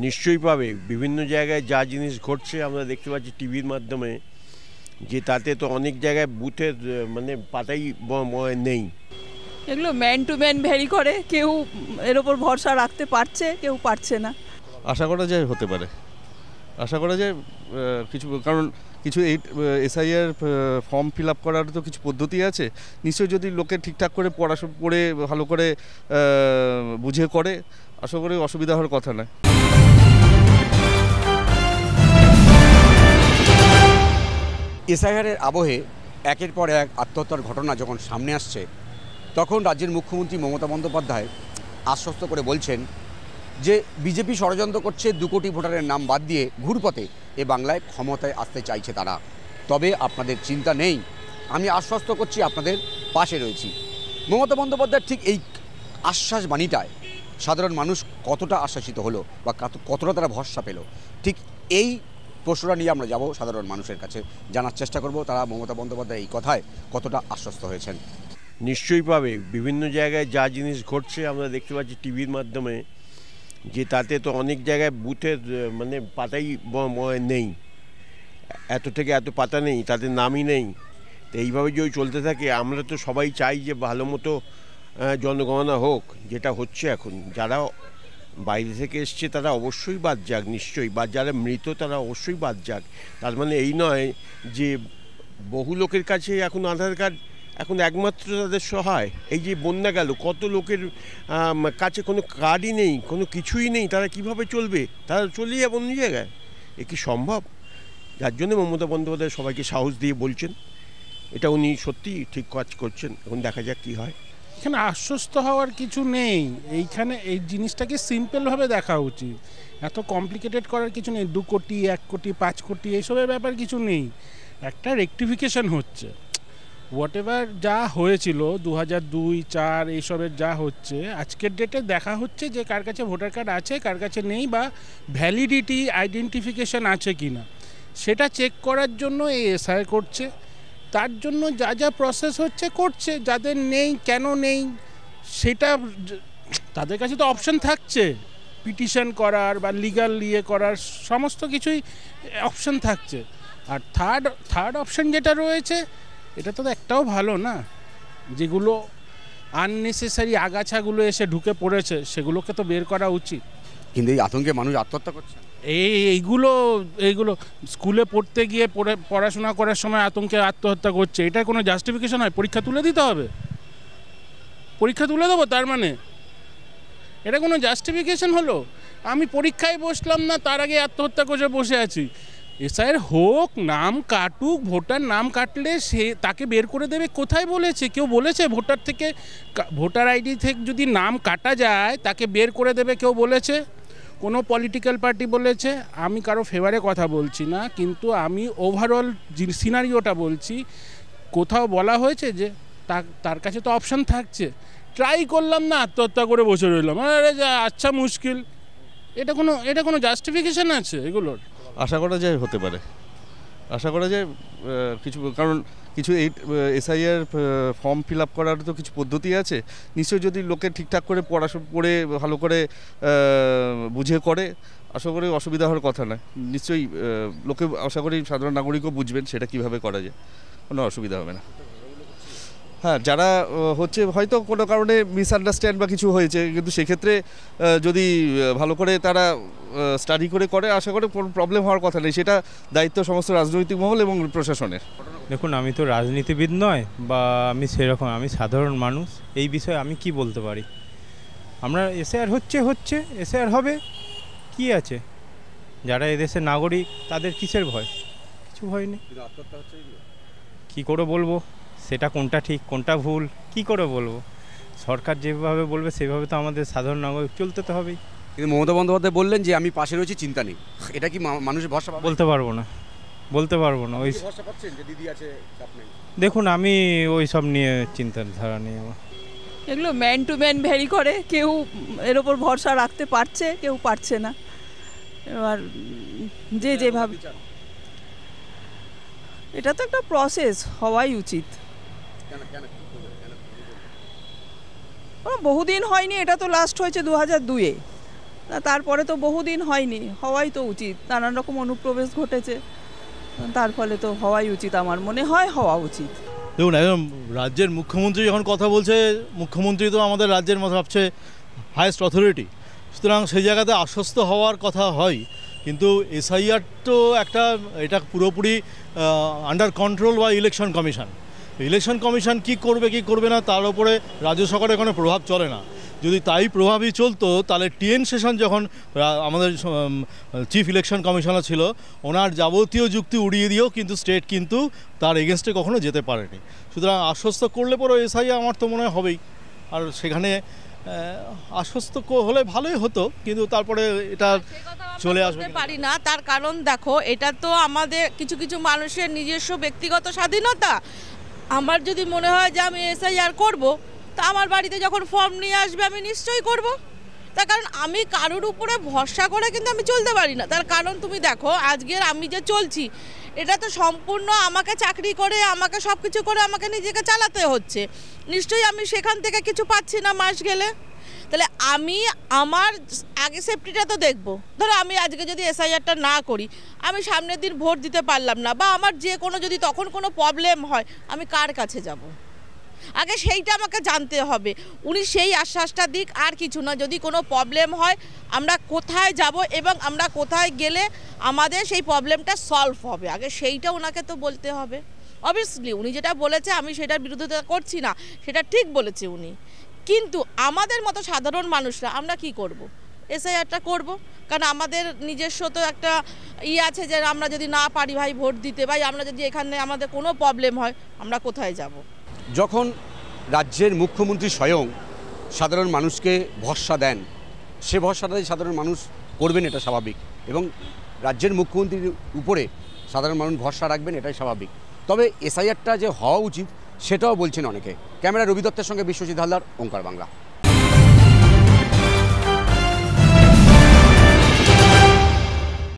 নিশ্চয়ই পাবে। বিভিন্ন জায়গায় যা জিনিস ঘটছে আমরা দেখতে পাচ্ছি টিভির মাধ্যমে, যে তাতে তো অনেক জায়গায় বুথের মানে পাতাই নেই। এগুলো ম্যান টু ম্যান ভ্যারি করে, কেউ এর ওপর ভরসা রাখতে পারছে, কেউ পারছে না। আশা করা যায় হতে পারে, আশা করা যায় কিছু, কারণ কিছু এই এসআইআর ফর্ম ফিল আপ করার তো কিছু পদ্ধতি আছে, নিশ্চয়ই যদি লোকে ঠিকঠাক করে পড়ে ভালো করে বুঝে করে, আশা করি অসুবিধা হওয়ার কথা নয়। এসআইআরের আবহে একের পর এক আত্মহত্যার ঘটনা যখন সামনে আসছে, তখন রাজ্যের মুখ্যমন্ত্রী মমতা বন্দ্যোপাধ্যায় আশ্বস্ত করে বলছেন যে বিজেপি ষড়যন্ত্র করছে, 2 কোটি ভোটারের নাম বাদ দিয়ে ঘুরপথে এ বাংলায় ক্ষমতায় আসতে চাইছে তারা। তবে আপনাদের চিন্তা নেই, আমি আশ্বস্ত করছি আপনাদের পাশে রয়েছি। মমতা বন্দ্যোপাধ্যায়ের ঠিক এই আশ্বাস বাণীটায় সাধারণ মানুষ কতটা আশ্বাসিত হলো বা কতটা তারা ভরসা পেল, ঠিক এই প্রশ্নটা নিয়ে আমরা যাব সাধারণ মানুষের কাছে, জানার চেষ্টা করব তারা মমতা বন্দ্যোপাধ্যায় এই কথায় কতটা আশ্বস্ত হয়েছেন। নিশ্চয়ই পাবে। বিভিন্ন জায়গায় যা জিনিস ঘটছে আমরা দেখতে পাচ্ছি টিভির মাধ্যমে, যে তাতে তো অনেক জায়গায় বুথের মানে পাতাই নেই, এত থেকে এত পাতা নেই, তাদের নামই নেই। তো এইভাবে যদি চলতে থাকে, আমরা তো সবাই চাই যে ভালো মতো জনগণনা হোক, যেটা হচ্ছে এখন। যারা বাইরে থেকে এসছে তারা অবশ্যই বাদ যাক, নিশ্চয়ই, বা যারা মৃত তারা অবশ্যই বাদ যাক। তার মানে এই নয় যে বহু লোকের কাছে এখন আধার কার্ড এখন একমাত্র তাদের সহায়। এই যে বন্যা গেল, কত লোকের কাছে কোনো কার্ডই নেই, কোনো কিছুই নেই, তারা কিভাবে চলবে? তারা চলে যাবে অন্য জায়গায়, এ কি সম্ভব? যার জন্য মমতা বন্দ্যোপাধ্যায় সবাইকে সাহস দিয়ে বলছেন, এটা উনি সত্যি ঠিক কাজ করছেন। এখন দেখা যাক কী হয়। এখানে আশ্বস্ত হওয়ার কিছু নেই, এইখানে এই জিনিসটাকে সিম্পলভাবে দেখা উচিত, এত কমপ্লিকেটেড করার কিছু নেই। 2 কোটি 1 কোটি 5 কোটি এইসবের ব্যাপার কিছু নেই, একটা রেকটিফিকেশন হচ্ছে। হোয়াট এভার যা হয়েছিল 2002-4 এইসবের যা হচ্ছে, আজকের ডেটে দেখা হচ্ছে যে কার কাছে ভোটার কার্ড আছে, কার কাছে নেই, বা ভ্যালিডিটি আইডেন্টিফিকেশন আছে কি না সেটা চেক করার জন্য এই এসআই করছে। তার জন্য যা যা প্রসেস হচ্ছে করছে, যাদের নেই কেন নেই সেটা তাদের কাছে তো অপশন থাকছে, পিটিশন করার বা লিগাল ইয়ে করার সমস্ত কিছুই অপশন থাকছে। আর থার্ড অপশন যেটা রয়েছে, এটা তো একটাও ভালো না, যেগুলো আননেসেসারি আগাছাগুলো এসে ঢুকে পড়েছে সেগুলোকে তো বের করা উচিত। কিন্তু এই আতঙ্কে মানুষ আত্মহত্যা করছে। এইগুলো স্কুলে পড়তে গিয়ে পড়াশোনা করার সময় আতঙ্কে আত্মহত্যা করছে, এটার কোনো জাস্টিফিকেশন হয়? পরীক্ষা তুলে দিতে হবে, পরীক্ষা তুলে দেবো তার মানে এটা কোনো জাস্টিফিকেশন হলো? আমি পরীক্ষায় বসলাম না, তার আগে আত্মহত্যা করে বসে আছি। এসআইয়ের হোক, নাম কাটুক, ভোটার নাম কাটলে সে তাকে বের করে দেবে। কোথায় বলেছে? কেউ বলেছে ভোটার থেকে, ভোটার আইডি থেকে যদি নাম কাটা যায় তাকে বের করে দেবে কেউ বলেছে? কোনো পলিটিক্যাল পার্টি বলেছে? আমি কারো ফেভারে কথা বলছি না, কিন্তু আমি ওভারঅল সিনারিওটা বলছি। কোথাও বলা হয়েছে যে তার কাছে তো অপশান থাকছে? ট্রাই করলাম না, আত্মহত্যা করে বসে রইলাম, আরে যা আচ্ছা মুশকিল। এটা কোনো জাস্টিফিকেশান আছে এগুলোর? আশা করা যায় হতে পারে, আশা করা যায় কিছু, কারণ কিছু এই এসআইআর ফর্ম ফিল আপ করার তো কিছু পদ্ধতি আছে, নিশ্চয়ই যদি লোকে ঠিকঠাক করে পড়ে ভালো করে বুঝে করে, আশা করি অসুবিধা হওয়ার কথা নয়। নিশ্চয়ই লোকে, আশা করি সাধারণ নাগরিকও বুঝবেন সেটা কীভাবে করা যায়, কোনো অসুবিধা হবে না। হ্যাঁ, যারা হচ্ছে হয়তো কোনো কারণে মিসআন্ডারস্ট্যান্ড বা কিছু হয়েছে, কিন্তু সেক্ষেত্রে যদি ভালো করে তারা স্টাডি করে আশা করি কোনো প্রবলেম হওয়ার কথা নেই। সেটা দায়িত্ব সমস্ত রাজনৈতিক মহল এবং প্রশাসনের। দেখুন, আমি তো রাজনীতিবিদ নয় বা আমি সেরকম, আমি সাধারণ মানুষ। এই বিষয়ে আমি কি বলতে পারি? আমরা এসআইআর হচ্ছে এসআইআর হবে, কি আছে? যারা এদেশের নাগরিক তাদের কিসের ভয়? কিছু ভয় নেই। কী করে বলবো সেটা কোনটা ঠিক কোনটা ভুল, কি করে বলবো? সরকার যেভাবে বলবে সেভাবে তো আমাদের সাধারণ নাগরিক চলতে তো হবেই। কিন্তু মমতা বন্দ্যোপাধ্যায় বললেন যে আমি পাশে রয়েছি, চিন্তা নেই, এটা কি মানুষের ভরসা? বলতে পারবো না ওই ভরসা পাচ্ছেন যে দিদি আছে, চাপ নেই? দেখুন, আমি ওই সব নিয়ে চিন্তাধারা নেই আমার। এগুলো ম্যান টু ম্যান ভ্যারি করে, কেউ এর ওপর ভরসা রাখতে পারছে, কেউ পারছে না। এবার যে যেভাবে, এটা তো একটা প্রসেস হওয়াই উচিত। বহুদিন হয়নি, এটা তো লাস্ট হয়েছে 2002-এ। তারপরে তো বহুদিন হয়নি, হওয়াই তো উচিত। নানান রকম অনুপ্রবেশ ঘটেছে, তার ফলে তো হওয়াই উচিত, আমার মনে হয় হওয়া উচিত। দেখুন, একজন রাজ্যের মুখ্যমন্ত্রী যখন কথা বলছে, মুখ্যমন্ত্রী তো আমাদের রাজ্যের মধ্যে সবচেয়ে হায়েস্ট অথরিটি, সুতরাং সেই জায়গাতে আশ্বস্ত হওয়ার কথা হয়। কিন্তু এসআইআর তো একটা, এটা পুরোপুরি আন্ডার কন্ট্রোল বা ইলেকশন কমিশন কি করবে কি করবে না তার উপরে রাজ্য সরকারের কোনো প্রভাব চলে না। যদি তাই প্রভাবই চলতো তাহলে টিএন সেশন যখন আমাদের চিফ ইলেকশন কমিশনার ছিল, ওনার যাবতীয় যুক্তি উড়িয়ে দিয়েও কিন্তু স্টেট কিন্তু তার এগেনস্টে কখনো যেতে পারেনি। সুতরাং আশ্বস্ত করলে পরে এসআইআর আমার তো মনে হয় হবেই, আর সেখানে আশ্বস্ত হলে ভালোই হতো, কিন্তু তারপরে এটা চলে আসবে পারি না। তার কারণ দেখো, এটা তো আমাদের কিছু কিছু মানুষের নিজস্ব ব্যক্তিগত স্বাধীনতা। আমার যদি মনে হয় যে আমি এসআইআর করব, তা আমার বাড়িতে যখন ফর্ম নিয়ে আসবে আমি নিশ্চয়ই করব। তার কারণ আমি কারোর উপরে ভরসা করে কিন্তু আমি চলতে পারি না। তার কারণ তুমি দেখো, আজকের আমি যে চলছি, এটা তো সম্পূর্ণ আমাকে চাকরি করে, আমাকে সব কিছু করে আমাকে নিজেকে চালাতে হচ্ছে। নিশ্চয়ই আমি সেখান থেকে কিছু পাচ্ছি না মাস গেলে। তাহলে আমি আমার আগে সেফটিটা তো দেখবো। ধরো আমি আজকে যদি এসআইআরটা না করি, আমি সামনের দিন ভোট দিতে পারলাম না, বা আমার যে কোনো যদি তখন কোনো প্রবলেম হয়, আমি কার কাছে যাব? আগে সেইটা আমাকে জানতে হবে। উনি সেই আশ্বাসটা দিক, আর কিছু না। যদি কোনো প্রবলেম হয় আমরা কোথায় যাব এবং আমরা কোথায় গেলে আমাদের সেই প্রবলেমটা সলভ হবে, আগে সেইটা ওনাকে তো বলতে হবে। অবভিয়াসলি উনি যেটা বলেছে আমি সেটার বিরোধিতা করছি না, সেটা ঠিক বলেছে উনি। কিন্তু আমাদের মতো সাধারণ মানুষরা আমরা কি করব? এসআইআরটা করব, কারণ আমাদের নিজস্ব তো একটা আছে যে আমরা যদি না পারি ভাই ভোট দিতে, ভাই আমরা যদি এখানে আমাদের কোনো প্রবলেম হয় আমরা কোথায় যাব? যখন রাজ্যের মুখ্যমন্ত্রী স্বয়ং সাধারণ মানুষকে ভরসা দেন, সে ভরসাটাই সাধারণ মানুষ করবেন, এটা স্বাভাবিক। এবং রাজ্যের মুখ্যমন্ত্রীর উপরে সাধারণ মানুষ ভরসা রাখবেন, এটাই স্বাভাবিক। তবে এসআইআরটা যে হওয়া উচিত সেটাও বলছেন অনেকে। ক্যামেরা রবি দত্তের সঙ্গে বিশ্বজিৎ হালদার, ওঙ্কার বাংলা।